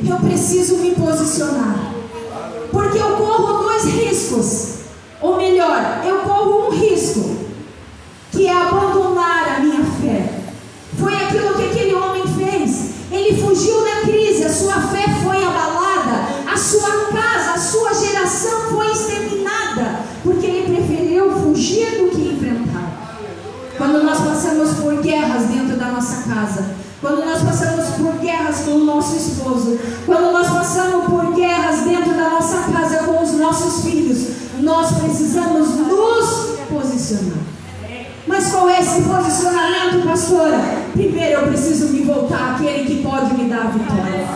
eu preciso me posicionar. Porque eu corro dois riscos. Ou melhor, eu corro um risco, que é abandonar a minha fé. Foi aquilo que aquele homem fez. Ele fugiu da crise, a sua fé foi abalada, a sua casa, a sua geração foi exterminada, porque ele preferiu fugir do que enfrentar. Quando nós passamos por guerras dentro da nossa casa, quando nós passamos por guerras com o nosso esposo, quando nós passamos por guerras dentro da nossa casa com os nossos filhos, nós precisamos nos posicionar. Mas qual é esse posicionamento, pastora? Primeiro eu preciso me voltar àquele que pode me dar a vitória.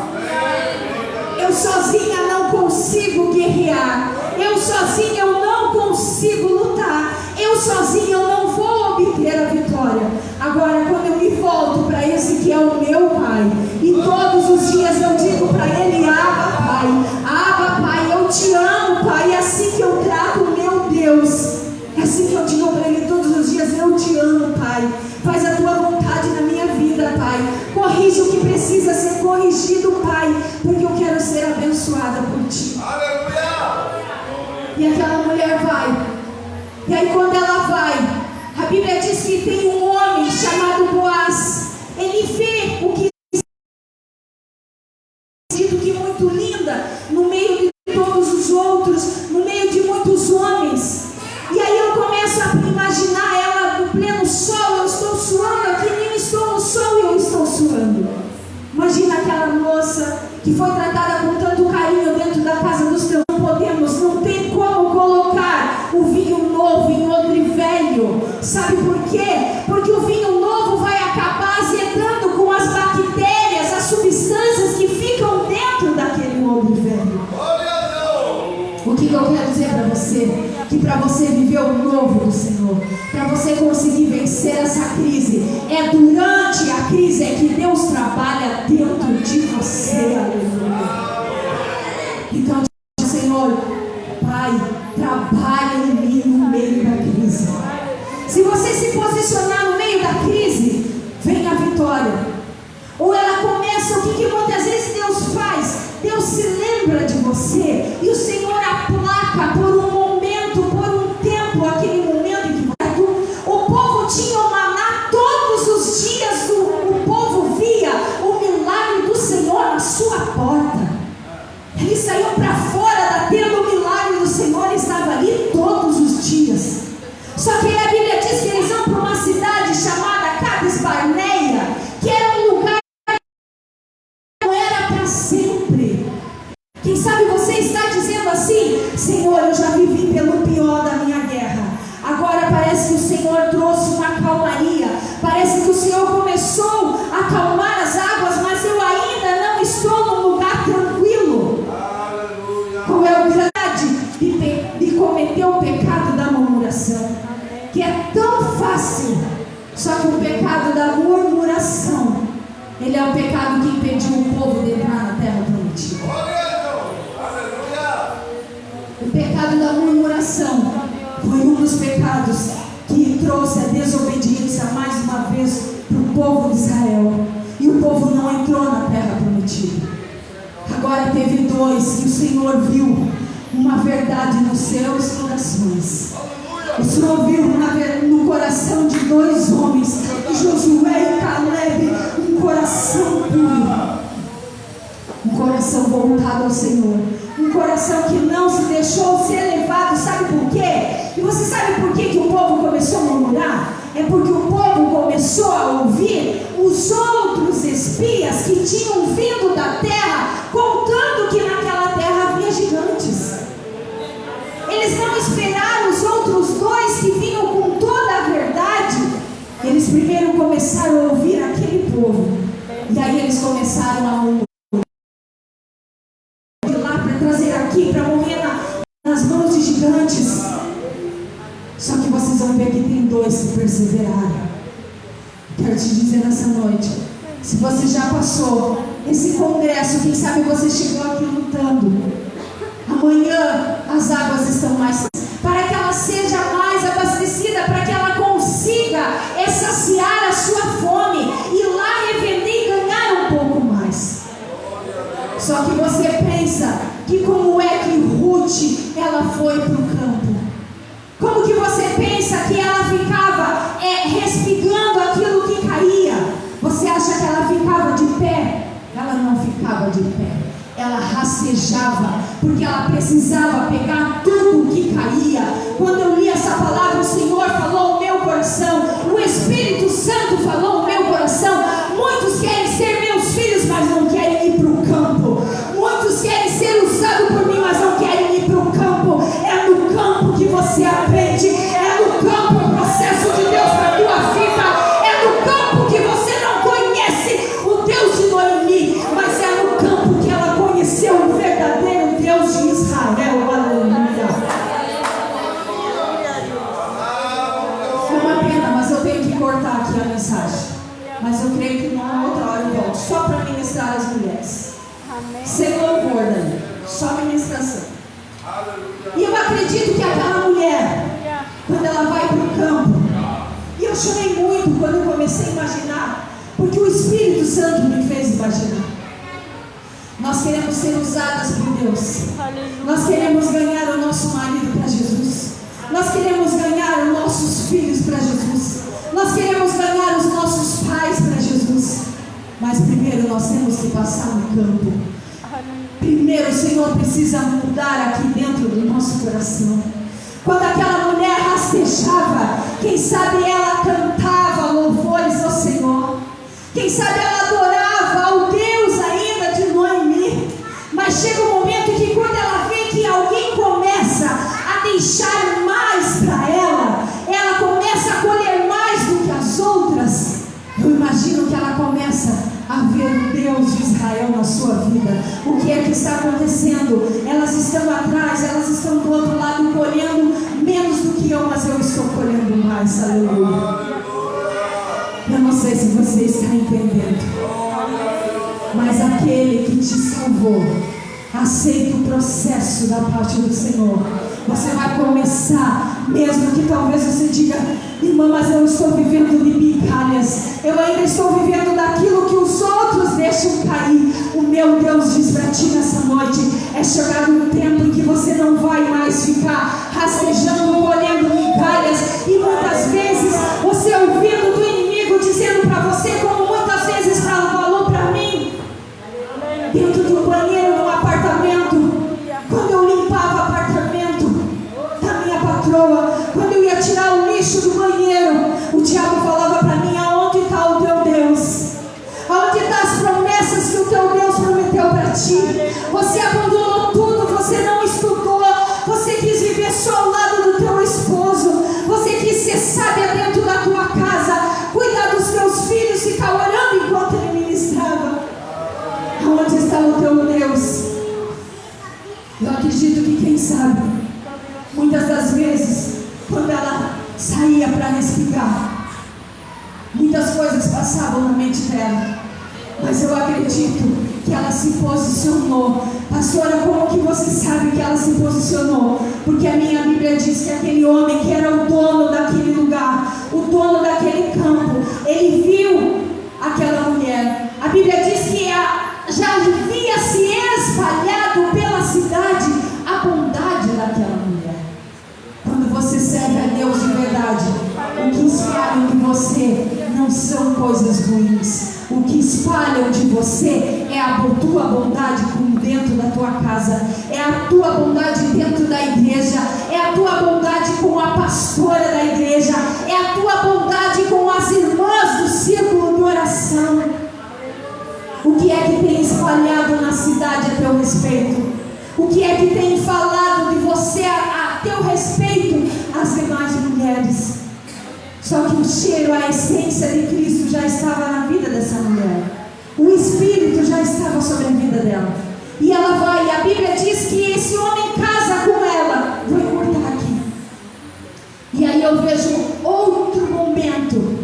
Eu sozinha não consigo guerrear. Eu sozinha eu não consigo lutar. Eu sozinha eu não vou obter a vitória. Agora, quando eu me volto para esse que é o meu Pai, e todos os dias eu digo para Ele: Abba, Pai, eu te amo, Pai. É assim que eu trato o meu Deus. É assim que eu digo para Ele todos os dias: eu te amo, Pai. Faz a tua vontade na minha vida, Pai. Corrige o que precisa ser corrigido, Pai, porque eu quero ser abençoada por Ti. Aleluia! E aquela mulher vai. E aí quando ela vai, a Bíblia diz que tem um homem chamado Boaz. Ele vê o que dito que muito linda, no meio de todos os outros, no meio de muitos homens. E aí eu começo a imaginar ela no pleno sol. Eu estou suando aqui, nem estou no sol e eu estou suando. Imagina aquela moça que foi tratada com tanto carinho dentro da casa dos teus. Não tem como colocar o vinho novo em odre velho. Sabe por quê? Porque o vinho novo vai acabar azedando com as bactérias, as substâncias que ficam dentro daquele odre velho. O que eu quero dizer para você? Que para você viver o novo do Senhor, para você conseguir vencer essa crise, é durante a crise é que Deus trabalha dentro de você. Aleluia. Então, Senhor, Pai, trabalha em mim no meio da crise. Se você se posicionar no meio da crise, vem a vitória. Ou ela começa, o que muitas vezes Deus faz? Deus se lembra de você e o Senhor aplaca por um momento, por um tempo, aquele momento em que o povo tinha o maná todos os dias. O povo via o milagre do Senhor na sua porta. Eles saíam para fora da tenda, o milagre do Senhor estava ali todos os dias. Só que a Bíblia diz que eles vão para uma cidade chamada Cades Barneia, que era um lugar que não era para sempre. Quem sabe você está dizendo assim: Senhor, eu já vivi pelo pior da minha guerra. Agora parece que o Senhor trouxe uma calmaria. Parece que o Senhor começou a acalmar as águas, mas eu ainda não estou num lugar tranquilo. Qual é a verdade de cometer o pecado da murmuração? Que é tão fácil. Só que o pecado da murmuração, ele é o pecado que impediu o povo de entrar na terra prometida. O pecado da murmuração foi um dos pecados que trouxe a desobediência mais uma vez para o povo de Israel. E o povo não entrou na terra prometida. Agora teve dois que o Senhor viu uma verdade nos seus corações. O Senhor viu no coração de dois homens, Josué e Caleb, um coração puro, um coração voltado ao Senhor, um coração que não se deixou ser levado. Sabe por quê? E você sabe por quê que o povo começou a murmurar? É porque o povo começou a ouvir os outros espias que tinham vindo da terra, contando que naquela terra havia gigantes. Eles não esperaram os outros dois que vinham com toda a verdade. Eles primeiro começaram a ouvir aquele povo, e aí eles começaram a murmurar de lá para trazer aqui, para morrer nas mãos de gigantes. Só que vocês vão ver que tem dois que perseveraram. Quero te dizer nessa noite, se você já passou esse congresso, quem sabe você chegou aqui lutando, amanhã as águas estão mais, para que ela seja mais abastecida, para que ela consiga saciar a sua fome, e lá revender e ganhar um pouco mais. Só que você pensa que como é que Ruth, ela foi para o campo? Como que você pensa que ela ficava respingando aquilo que caía? Você acha que ela ficava de pé? Ela não ficava de pé. Ela rastejava, porque ela precisava pegar tudo o que caía. Quando eu li essa palavra, o Senhor falou o meu coração, o Espírito Santo falou o meu coração. Muitos querem ser meus filhos, mas não querem ir para o campo. Muitos querem ser usados por mim, mas não querem ir para o campo. É no campo que você aprende, é no campo o processo de Deus para a tua vida. É no campo que você não conhece o Deus de Noemi, mas é no campo que ela conheceu o verdadeiro Deus de Israel. Aleluia. É uma pena, mas eu tenho que cortar aqui a mensagem. Mas eu creio que numa outra hora eu volto, só para ministrar as mulheres. Sem louvor, Dani, só ministração. E eu acredito que aquela mulher, quando ela vai para o campo, e eu chorei muito quando eu comecei a imaginar, porque o Espírito Santo me fez imaginar. Nós queremos ser usadas por Deus. Nós queremos ganhar o nosso marido para Jesus. Nós queremos ganhar os nossos filhos para Jesus. Nós queremos ganhar os nossos pais para Jesus. Mas primeiro nós temos que passar no campo. Primeiro o Senhor precisa mudar aqui dentro do nosso coração. Quando aquela mulher rastejava, quem sabe ela cantava louvores ao Senhor. Quem sabe ela adorava ao Deus ainda de Noemi. Mas chega um momento que quando ela vê que alguém começa a deixar mais para ela, ela começa a colher mais do que as outras. Eu imagino que ela começa a ver o Deus de Israel na sua vida. O que é que está acontecendo? Elas estão atrás, elas estão do outro lado colhendo menos do que eu, mas eu estou colhendo mais. Aleluia. Eu não sei se você está entendendo, mas aquele que te salvou, aceita o processo da parte do Senhor. Você vai começar, mesmo que talvez você diga: irmã, mas eu estou vivendo de migalhas, eu ainda estou vivendo daquilo que os outros deixam cair. O meu Deus diz para ti nessa noite: é chegado um tempo em que você não vai mais ficar rastejando, colhendo migalhas, e muitas vezes você ouvindo do inimigo dizendo para você, como muitas vezes falou para mim, dentro do banheiro do apartamento, quando eu limpava o apartamento da minha patroa, quando eu ia tirar o lixo do banheiro, o diabo falava para mim: aonde está o teu Deus? Aonde estão as promessas que o teu Deus prometeu para ti? Você abandonou tudo, você não estudou, você quis viver só ao lado do teu esposo, você quis ser sábia dentro da tua casa, cuidar dos teus filhos, ficar orando enquanto ele ministrava. Aonde está o teu Deus? Eu acredito que, quem sabe, muitas das vezes, quando ela saía para respirar, muitas coisas passavam na mente dela, mas eu acredito que ela se posicionou. Pastora, como que você sabe que ela se posicionou? Porque a minha Bíblia diz que aquele homem que era o dono daquele lugar, o dono daquele campo, ele viu aquela mulher. A Bíblia diz que já havia se espalhado pela cidade a bondade daquela mulher. Quando você serve a Deus de verdade, o que espalham de você não são coisas ruins. O que espalham de você é a tua bondade dentro da tua casa, é a tua bondade dentro da igreja, é a tua bondade com a pastora da igreja, é a tua bondade com as irmãs do círculo de oração. O que é que tem espalhado na cidade a teu respeito? O que é que tem falado de você a teu respeito as demais mulheres? Só que o cheiro, a essência de Cristo já estava na vida dessa mulher. O Espírito já estava sobre a vida dela. E ela vai, e a Bíblia diz que esse homem casa com ela. Vou cortar aqui. E aí eu vejo outro momento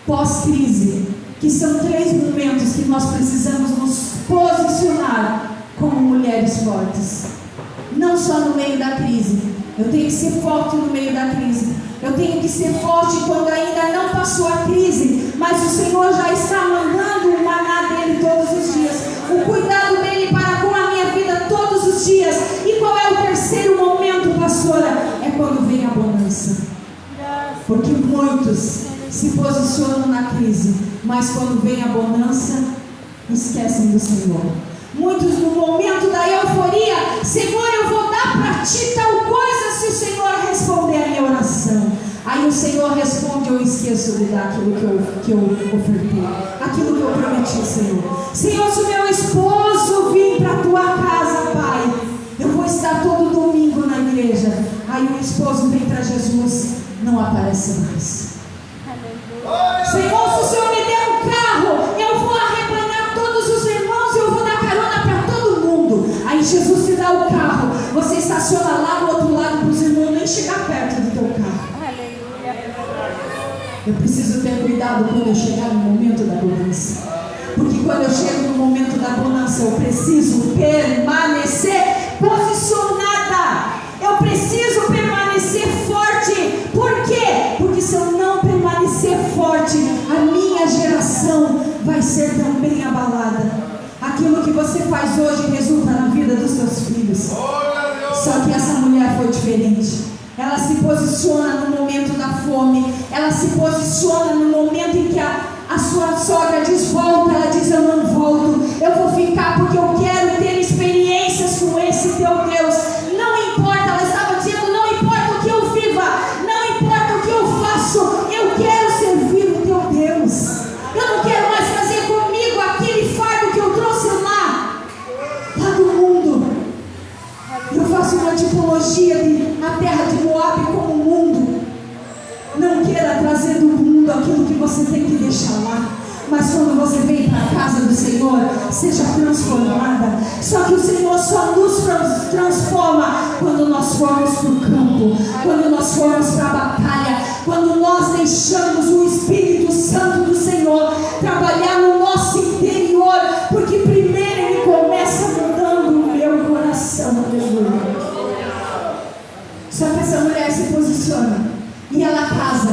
pós-crise, que são 3 momentos que nós precisamos nos posicionar como mulheres fortes. Não só no meio da crise. Eu tenho que ser forte no meio da crise. Eu tenho que ser forte quando ainda não passou a crise, mas o Senhor já está mandando o maná dele todos os dias, o cuidado dele para com bonança. Porque muitos se posicionam na crise, mas quando vem a bonança, esquecem do Senhor. Muitos no momento da euforia, Senhor, eu vou dar para ti tal coisa se o Senhor responder a minha oração. Aí o Senhor responde, eu esqueço de dar aquilo que eu ofertei, aquilo que eu prometi, Senhor. Senhor, se o meu esposo vir para a tua casa, Pai, eu vou estar todo domingo na igreja. Aí o esposo vem para Jesus, não aparece mais. Senhor, se o Senhor me der um carro, eu vou arrebanhar todos os irmãos e eu vou dar carona para todo mundo. Aí Jesus te dá o carro, você estaciona lá do outro lado para os irmãos nem chegar perto do teu carro. Eu preciso ter cuidado quando eu chegar no momento da bonança, porque quando eu chego no momento da bonança, eu preciso permanecer posicionada, eu preciso permanecer forte. Por quê? Porque se eu não permanecer forte, a minha geração vai ser também abalada. Aquilo que você faz hoje resulta na vida dos seus filhos. Só que essa mulher foi diferente. Ela se posiciona no momento da fome, ela se posiciona no momento em que a sua sogra diz volta, ela diz eu não volto, eu vou ficar porque eu quero ter experiências com esse teu Deus. Não importa, ela estava dizendo, não importa o que eu viva, não importa o que eu faço, eu quero servir o teu Deus. Eu não quero mais trazer comigo aquele fardo que eu trouxe lá do mundo. Eu faço uma tipologia de a terra de Moabe como mundo. Não queira trazer do mundo aquilo que você tem que deixar lá, mas quando você vem para a casa do Senhor, seja transformada. Só que o Senhor só nos transforma quando nós formos para o campo, quando nós formos para a batalha, quando nós deixamos o Espírito Santo do Senhor trabalhar no nosso interior, porque primeiro Ele começa mudando o meu coração. Aleluia. Só que essa mulher se posiciona e ela casa.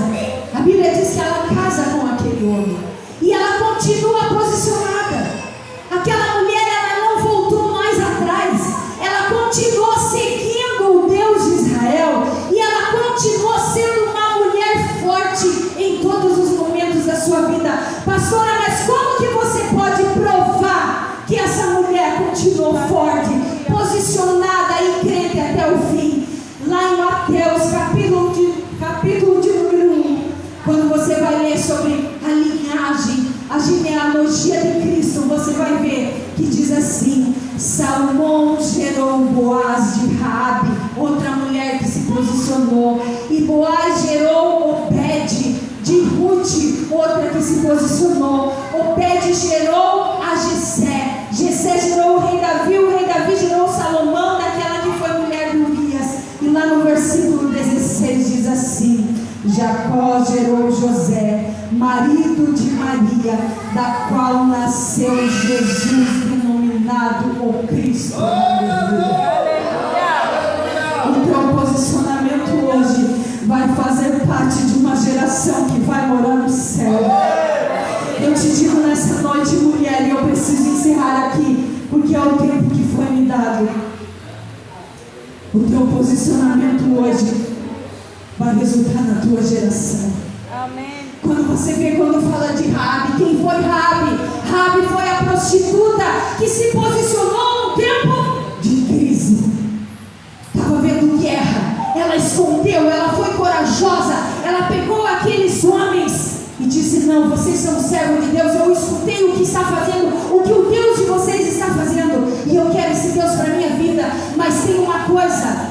A Bíblia diz que ela casa com aquele homem e ela continua posicionada. Aquela mulher, ela não voltou mais atrás, ela continuou seguindo o Deus de Israel e ela continuou sendo uma mulher forte em todos os momentos da sua vida. Pastora, mas como que você pode provar que essa mulher continuou forte, posicionada e crente até o fim? Lá em Mateus, capítulo de número 1, quando você vai ler sobre a linhagem, a genealogia de Cristo, você vai ver que diz assim: Salmão gerou Boaz de Raabe, outra mulher que se posicionou, e Boaz gerou Obed de Ruth, outra que se posicionou. Obed gerou a Jessé, Jessé gerou o rei Davi gerou Salomão, daquela que foi mulher de Urias. E lá no versículo 16 diz assim: Jacó gerou José, marido de Maria, da qual nasceu Jesus, denominado o Cristo. O teu posicionamento hoje vai fazer parte de uma geração que vai morar no céu. Eu te digo nessa noite, mulher, e eu preciso encerrar aqui, porque é o tempo que foi me dado. O teu posicionamento hoje vai resultar na tua geração. Amém. Quando você vê, quando fala de Raabe, quem foi Raabe? Raabe foi a prostituta que se posicionou num tempo de crise. Estava vendo guerra, ela escondeu, ela foi corajosa, ela pegou aqueles homens e disse: não, vocês são servos de Deus, eu escutei o que está fazendo, o que o Deus de vocês está fazendo, e eu quero esse Deus para a minha vida. Mas tem uma coisa,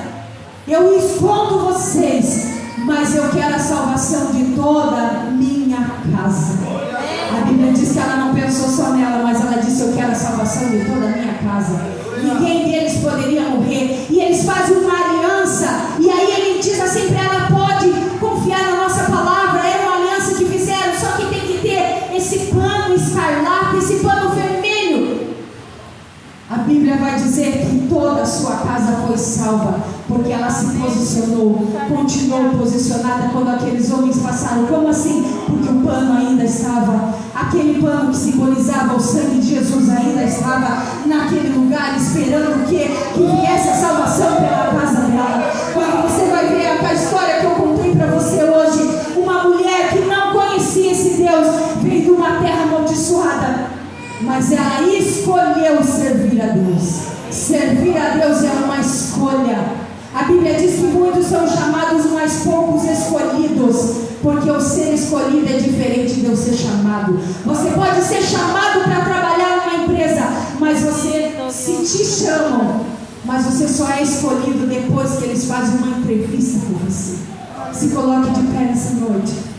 eu escondo vocês, mas eu quero a salvação de toda a minha casa. A Bíblia diz que ela não pensou só nela, mas ela disse: eu quero a salvação de toda a minha casa. Ninguém deles poderia morrer, e eles fazem uma aliança, e aí ele diz assim para ela: pode confiar na nossa palavra. Era uma aliança que fizeram, só que tem que ter esse pano escarlate, esse pano vermelho. A Bíblia vai dizer que toda a sua casa foi salva, porque ela se posicionou, continuou posicionada quando aqueles homens passaram. Como assim? Porque o pano ainda estava, aquele pano que simbolizava o sangue de Jesus ainda estava naquele lugar, esperando que viesse a salvação pela casa dela. Quando você vai ver a história que eu contei mas ela escolheu servir a Deus. Servir a Deus é uma escolha. A Bíblia diz que muitos são chamados, mas poucos escolhidos, porque o ser escolhido é diferente de eu ser chamado. Você pode ser chamado para trabalhar numa empresa, mas se te chamam, mas você só é escolhido depois que eles fazem uma entrevista com você. Se coloque de pé nessa noite.